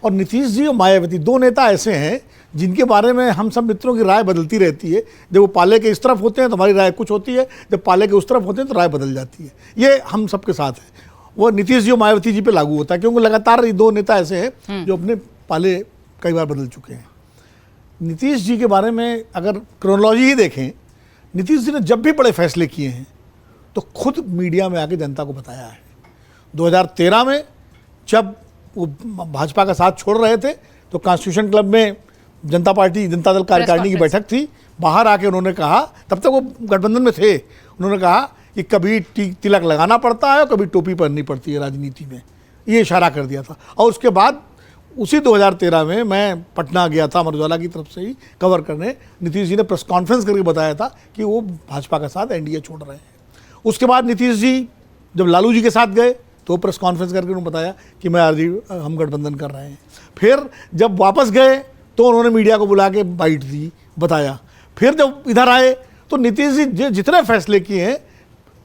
और नीतीश जी और मायावती दो नेता ऐसे हैं जिनके बारे में हम सब मित्रों की राय बदलती रहती है। जब वो पाले के इस तरफ होते हैं तो हमारी राय कुछ होती है, जब पाले के उस तरफ होते हैं तो राय बदल जाती है। ये हम सबके साथ है। वो नीतीश जी और मायावती जी पे लागू होता है, क्योंकि लगातार ये दो नेता ऐसे हैं जो अपने पाले कई बार बदल चुके हैं। नीतीश जी के बारे में अगर क्रोनोलॉजी ही देखें, नीतीश जी ने जब भी बड़े फैसले किए हैं तो खुद मीडिया में आके जनता को बताया है। 2013 में जब वो भाजपा का साथ छोड़ रहे थे तो कॉन्स्टिट्यूशन क्लब में जनता दल कार्यकारिणी की बैठक थी। बाहर आके उन्होंने कहा, तब तक वो गठबंधन में थे, उन्होंने कहा कि कभी तिलक लगाना पड़ता है और कभी टोपी पहननी पड़ती है राजनीति में, ये इशारा कर दिया था। और उसके बाद उसी 2013 में मैं पटना गया था अमर उजाला की तरफ से ही कवर करने। नीतीश जी ने प्रेस कॉन्फ्रेंस करके बताया था कि वो भाजपा के साथ एनडीए छोड़ रहे हैं। उसके बाद नीतीश जी जब लालू जी के साथ गए तो प्रेस कॉन्फ्रेंस करके उन्होंने बताया कि हम गठबंधन कर रहे हैं। फिर जब वापस गए तो उन्होंने मीडिया को बुला के बाइट दी, बताया। फिर जब इधर आए तो नीतीश जी जितने फैसले किए हैं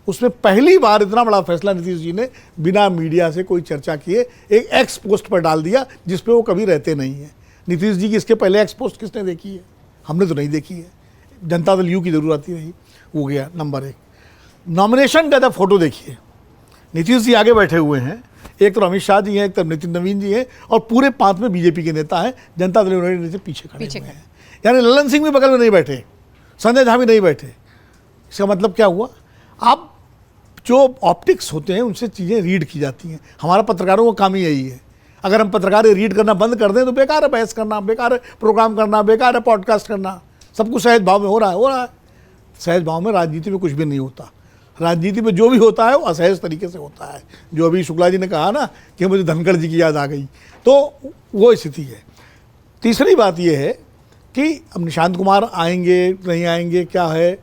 उसमें पहली बार इतना बड़ा फैसला नीतीश जी ने बिना मीडिया से कोई चर्चा किए एक एक्स पोस्ट पर डाल दिया, जिस पे वो कभी रहते नहीं हैं। नीतीश जी की इसके पहले एक्स पोस्ट किसने देखी है? हमने तो नहीं देखी है। जनता दल यू की ज़रूरत ही नहीं। हो गया नंबर 1। नॉमिनेशन का जब फोटो देखिए, नीतीश जी आगे बैठे हुए हैं, एक तो अमित शाह जी हैं, एक तो नितिन नवीन जी हैं, और पूरे 5 में बीजेपी के नेता हैं। जनता दल यूनाइटेड से पीछे खड़े हुए हैं। यानी ललन सिंह भी बगल में नहीं बैठे, संजय झा भी नहीं बैठे। इसका मतलब क्या हुआ? आप जो ऑप्टिक्स होते हैं उनसे चीज़ें रीड की जाती हैं। हमारा पत्रकारों का काम ही यही है। अगर हम पत्रकार रीड करना बंद कर दें तो बेकार है बहस करना, बेकार है प्रोग्राम करना, बेकार है पॉडकास्ट करना। सब कुछ सहज भाव में हो रहा है। सहज भाव में राजनीति में कुछ भी नहीं होता। राजनीति में जो भी होता है वो असहज तरीके से होता है। जो अभी शुक्ला जी ने कहा ना कि मुझे धनखड़ जी की याद आ गई, तो वो स्थिति है। तीसरी बात ये है कि अब निशांत कुमार आएंगे नहीं आएंगे क्या है,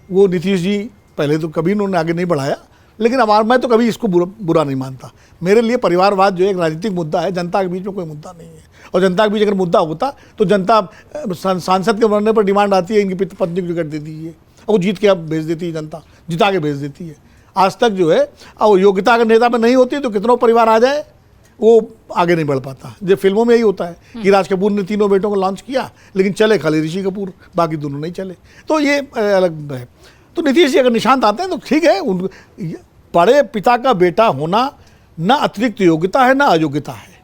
वो नीतीश जी पहले तो कभी उन्होंने आगे नहीं बढ़ाया, लेकिन अब मैं तो कभी इसको बुरा नहीं मानता। मेरे लिए परिवारवाद जो एक राजनीतिक मुद्दा है, जनता के बीच में कोई मुद्दा नहीं है। और जनता के बीच अगर मुद्दा होता तो जनता सांसद के बनने पर डिमांड आती है इनकी पत्नी को टिकट दे दीजिए, वो जीत के अब भेज देती है, जनता जिता के भेज देती है। आज तक जो है अब योग्यता अगर नेता में नहीं होती तो कितनों परिवार आ जाए वो आगे नहीं बढ़ पाता। जो फिल्मों में यही होता है कि राज कपूर ने 3 बेटों को लॉन्च किया, लेकिन चले खाली ऋषि कपूर, बाकी दोनों नहीं चले। तो ये अलग है। तो नीतीश जी अगर निशांत आते हैं तो ठीक है। उन बड़े पिता का बेटा होना ना अतिरिक्त योग्यता है ना अयोग्यता है।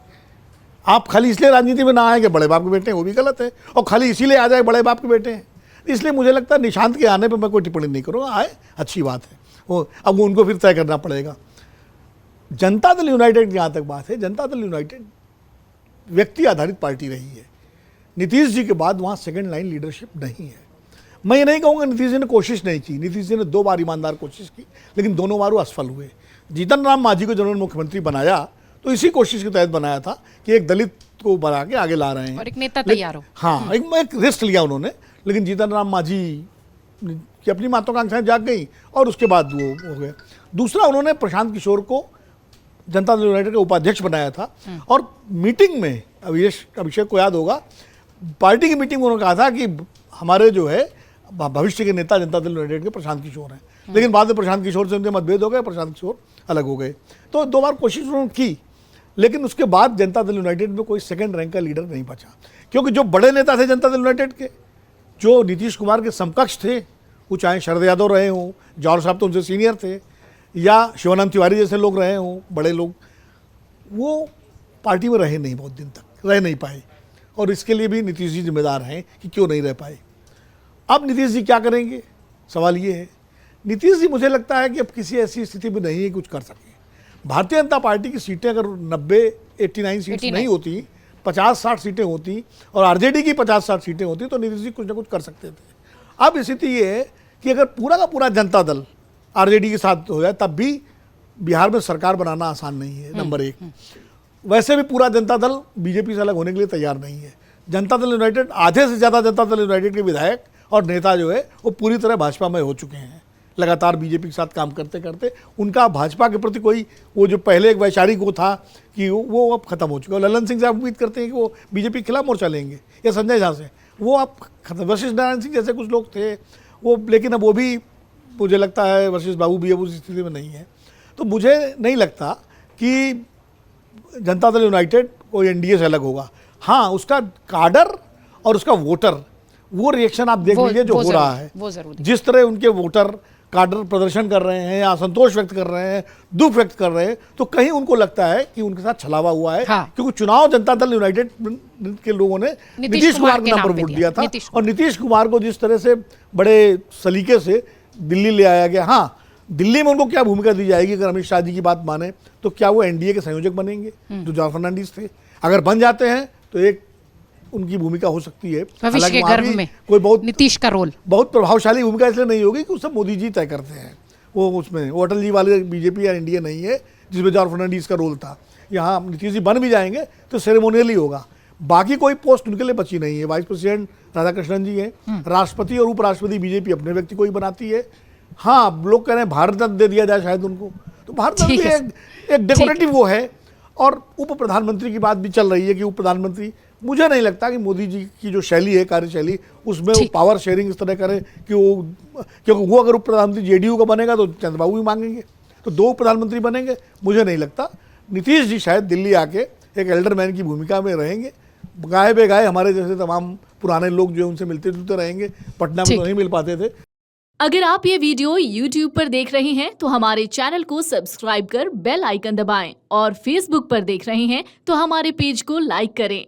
आप खाली इसलिए राजनीति में ना आए कि बड़े बाप के बेटे हैं, वो भी गलत है। और खाली इसीलिए आ जाए बड़े बाप के बेटे हैं, इसलिए मुझे लगता है निशांत के आने पर मैं कोई टिप्पणी नहीं करूँगा। आए अच्छी बात है, वो अब उनको फिर तय करना पड़ेगा। जनता दल यूनाइटेड की जहाँ तक बात है, जनता दल यूनाइटेड व्यक्ति आधारित पार्टी रही है। नीतीश जी के बाद वहाँ सेकंड लाइन लीडरशिप नहीं है। मैं ये नहीं कहूँगा नीतीश जी ने कोशिश नहीं की। नीतीश जी ने 2 बार ईमानदार कोशिश की, लेकिन दोनों बार वो असफल हुए। जीतन राम मांझी को जिन्होंने मुख्यमंत्री बनाया तो इसी कोशिश के तहत बनाया था कि एक दलित को बना के आगे ला रहे हैं और एक नेता तैयार हो। हाँ, एक रिस्क लिया उन्होंने, लेकिन जीतन राम मांझी की अपनी महत्वाकांक्षाएं जाग गई और उसके बाद वो हो गए। दूसरा, उन्होंने प्रशांत किशोर को जनता दल यूनाइटेड का उपाध्यक्ष बनाया था। और मीटिंग में अभिषेक को याद होगा, पार्टी की मीटिंग में उन्होंने कहा था कि हमारे जो है भविष्य के नेता जनता दल यूनाइटेड के प्रशांत किशोर हैं। लेकिन बाद में प्रशांत किशोर से उनके मतभेद हो गए, प्रशांत किशोर अलग हो गए। तो 2 बार कोशिश उन्होंने की, लेकिन उसके बाद जनता दल यूनाइटेड में कोई सेकंड रैंक का लीडर नहीं बचा। क्योंकि जो बड़े नेता थे जनता दल यूनाइटेड के, जो नीतीश कुमार के समकक्ष थे, वो चाहे शरद यादव रहे हों, जौहर साहब तो उनसे सीनियर थे, या शिवानंद तिवारी जैसे लोग रहे हों, बड़े लोग, वो पार्टी में रहे नहीं, बहुत दिन तक रह नहीं पाए। और इसके लिए भी नीतीश जी जिम्मेदार हैं कि क्यों नहीं रह पाए। अब नीतीश जी क्या करेंगे, सवाल ये है। नीतीश जी मुझे लगता है कि अब किसी ऐसी स्थिति में नहीं है कुछ कर सकें। भारतीय जनता पार्टी की सीटें अगर 89 सीट्स नहीं होती, 50-60 सीटें होती और आरजेडी की 50-60 सीटें होती तो नीतीश जी कुछ ना कुछ कर सकते थे। अब स्थिति ये है कि अगर पूरा का पूरा जनता दल आरजेडी के साथ हो जाए तब भी बिहार में सरकार बनाना आसान नहीं है, नंबर 1। वैसे भी पूरा जनता दल बीजेपी से अलग होने के लिए तैयार नहीं है। जनता दल यूनाइटेड, आधे से ज़्यादा जनता दल यूनाइटेड के विधायक और नेता जो है वो पूरी तरह भाजपा में हो चुके हैं। लगातार बीजेपी के साथ काम करते करते उनका भाजपा के प्रति कोई वो जो पहले एक वैचारिक वो था कि वो अब खत्म हो चुका है। ललन सिंह साहब उम्मीद करते हैं कि वो बीजेपी के खिलाफ मोर्चा लेंगे, या संजय झा से, वो अब खत्म। वशिष्ठ नारायण सिंह जैसे कुछ लोग थे वो, लेकिन अब वो भी मुझे लगता है वशिष्ठ बाबू भी अब उस स्थिति में नहीं है। तो मुझे नहीं लगता कि जनता दल यूनाइटेड कोई एनडीए से अलग होगा। हाँ, उसका काडर और उसका वोटर, वो रिएक्शन आप देख लीजिए जो हो रहा है, जिस तरह उनके वोटर काडर प्रदर्शन कर रहे हैं, असंतोष व्यक्त कर रहे हैं, दुख व्यक्त कर रहे हैं, तो कहीं उनको लगता है कि उनके साथ छलावा हुआ है। हाँ। क्योंकि चुनाव जनता दल यूनाइटेड के लोगों ने नीतीश कुमार के नाम पर वोट दिया था, और नीतीश कुमार को जिस तरह से बड़े सलीके से दिल्ली ले आया गया। हाँ, दिल्ली में उनको क्या भूमिका दी जाएगी? अगर अमित शाह जी की बात माने तो क्या वो एनडीए के संयोजक बनेंगे जो जॉन फर्नांडिस थे? अगर बन जाते हैं तो एक उनकी भूमिका हो सकती है। भविष्य के गर्भ में कोई बहुत नीतीश का रोल बहुत प्रभावशाली भूमिका इसलिए नहीं होगी कि उसे मोदी जी तय करते हैं। वो उसमें वो अटल जी वाले बीजेपी या एनडीए नहीं है जिसमें जॉर्ज फर्नांडिस का रोल था। यहाँ नीतीश जी बन भी जाएंगे तो सेरेमोनियल ही होगा, बाकी कोई पोस्ट उनके लिए बची नहीं है। वाइस प्रेसिडेंट राधाकृष्णन जी हैं, राष्ट्रपति और उपराष्ट्रपति बीजेपी अपने व्यक्ति को ही बनाती है। हाँ, लोग कह रहे हैं भारत रत्न दे दिया जाए शायद उनको, तो भारत रत्न भी एक डेकोरेटिव वो है। और उप प्रधानमंत्री की बात भी चल रही है कि उप प्रधानमंत्री, मुझे नहीं लगता कि मोदी जी की जो शैली है, कार्यशैली, उसमें वो पावर शेयरिंग इस तरह करे कि वो, क्योंकि वो अगर उप प्रधानमंत्री जेडीयू का बनेगा तो चंद्रबाबू भी मांगेंगे, तो दो उप प्रधानमंत्री बनेंगे। मुझे नहीं लगता। नीतीश जी शायद दिल्ली आके एक एल्डरमैन की भूमिका में रहेंगे, गाए बेगाए हमारे जैसे तमाम पुराने लोग जो उनसे मिलते जुलते रहेंगे। पटना में तो नहीं मिल पाते थे। अगर आप ये वीडियो YouTube पर देख रहे हैं तो हमारे चैनल को सब्सक्राइब कर बेल आइकन दबाएं, और Facebook पर देख रहे हैं तो हमारे पेज को लाइक करें।